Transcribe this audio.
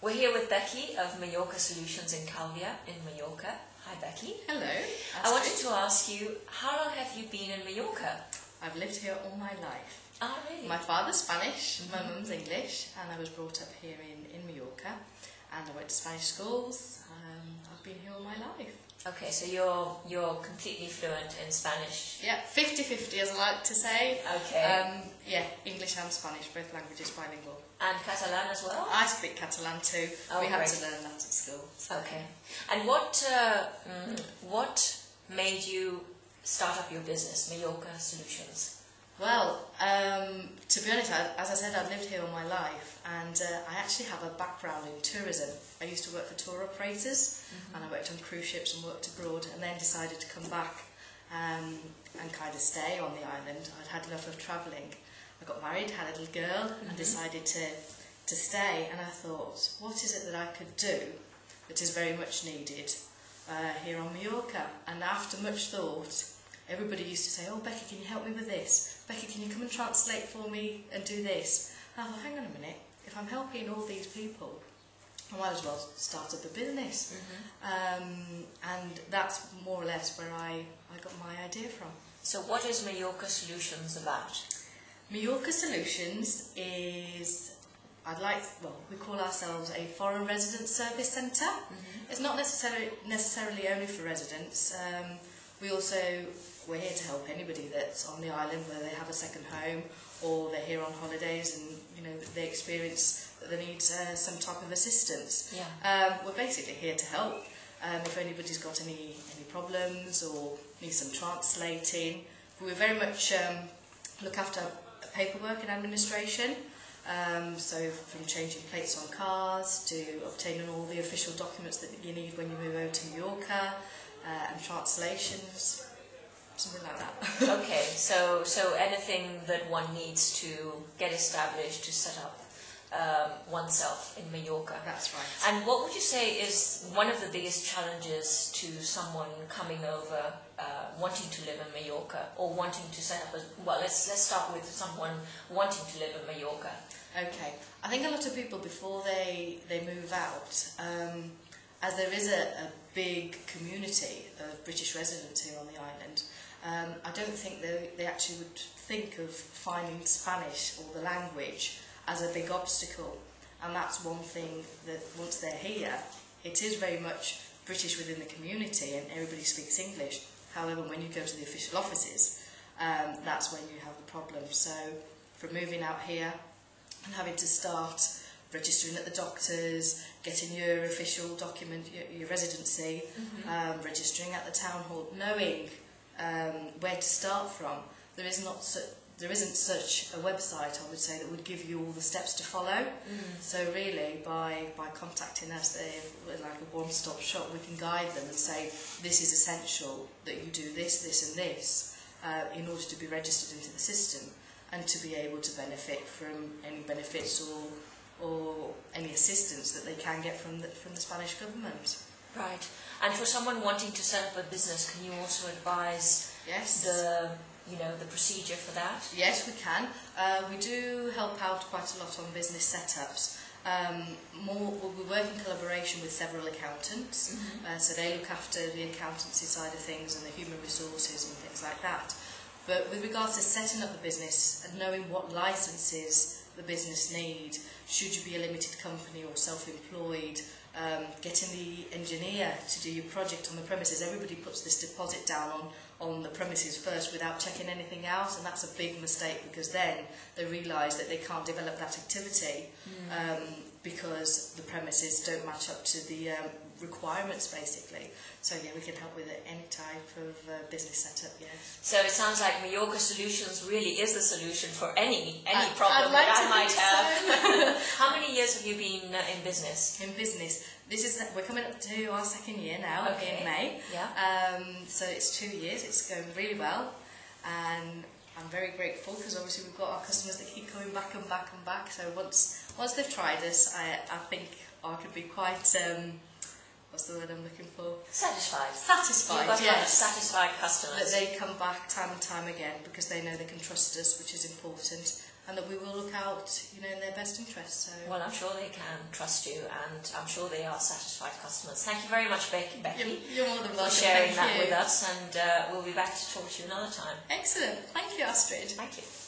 We're here with Becky of Mallorca Solutions in Calvia in Mallorca. Hi Becky. Hello. I wanted to ask you, how long have you been in Mallorca? I've lived here all my life. Ah, really? My father's Spanish, my mum's English, and I was brought up here in Mallorca, and I went to Spanish schools. I've been here all my life. Okay, so you're completely fluent in Spanish. Yeah, 50-50 as I like to say. Okay. Yeah, English and Spanish, both languages bilingual. And Catalan as well? I speak Catalan too. Oh, we had great. to learn that at school. So. Okay. And what made you start up your business, Mallorca Solutions? Well, to be honest, as I said, I've lived here all my life, and I actually have a background in tourism. I used to work for tour operators, and I worked on cruise ships and worked abroad, and then decided to come back and kind of stay on the island. I'd had enough of travelling. I got married, had a little girl, and decided to stay, and I thought, what is it that I could do that is very much needed here on Mallorca? And after much thought, everybody used to say, oh, Becky, can you help me with this? Becky, can you come and translate for me and do this? And I thought, hang on a minute, if I'm helping all these people, I might as well start up a business. And that's more or less where I got my idea from. So what is Mallorca Solutions about? Mallorca Solutions is, we call ourselves a foreign resident service centre. It's not necessarily only for residents. We're here to help anybody that's on the island, whether they have a second home or they're here on holidays and they experience that they need some type of assistance. Yeah. We're basically here to help. If anybody's got any problems or needs some translating, we very much look after paperwork and administration. So from changing plates on cars to obtaining all the official documents that you need when you move over to Mallorca, and translations, something like that. Okay, so anything that one needs to get established to set up oneself in Mallorca. That's right. And what would you say is one of the biggest challenges to someone coming over, wanting to live in Mallorca, or wanting to set up let's start with someone wanting to live in Mallorca. Okay, I think a lot of people before they move out, as there is a big community of British residents here on the island, I don't think they actually would think of finding Spanish or the language as a big obstacle. And that's one thing that once they're here, it is very much British within the community and everybody speaks English. However, when you go to the official offices, that's when you have the problem. So from moving out here and having to start registering at the doctors, getting your official document, your residency, registering at the town hall, knowing where to start from. There isn't such a website, I would say, that would give you all the steps to follow. So really, by contacting us, they're like a one-stop shop. We can guide them and say, this is essential that you do this, this and this in order to be registered into the system and to be able to benefit from any benefits or any assistance that they can get from the Spanish government. Right. And for someone wanting to set up a business, can you also advise the procedure for that? Yes, we can. We do help out quite a lot on business setups. We work in collaboration with several accountants, so they look after the accountancy side of things and the human resources and things like that. But with regards to setting up the business and knowing what licences the business need, should you be a limited company or self-employed, getting the engineer to do your project on the premises. Everybody puts this deposit down on the premises first without checking anything else, and that's a big mistake because then they realise that they can't develop that activity because the premises don't match up to the requirements basically. So yeah, we can help with any type of business setup, yes. So it sounds like Mallorca Solutions really is the solution for any problem like that I might have. So. How many years have you been in business? In business, we're coming up to our second year now in May. Yeah. So it's 2 years. It's going really well, and I'm very grateful because obviously we've got our customers that keep coming back and back and back. So once they've tried us, I think I could be quite what's the word I'm looking for? Satisfied. Satisfied, You've got yes. satisfied customers. That they come back time and time again because they know they can trust us, which is important. and that we will look out, in their best interest. So. Well, I'm sure they can trust you, and I'm sure they are satisfied customers. Thank you very much, Becky, you're more than for welcome. sharing that with us, and we'll be back to talk to you another time. Excellent. Thank you, Astrid. Thank you.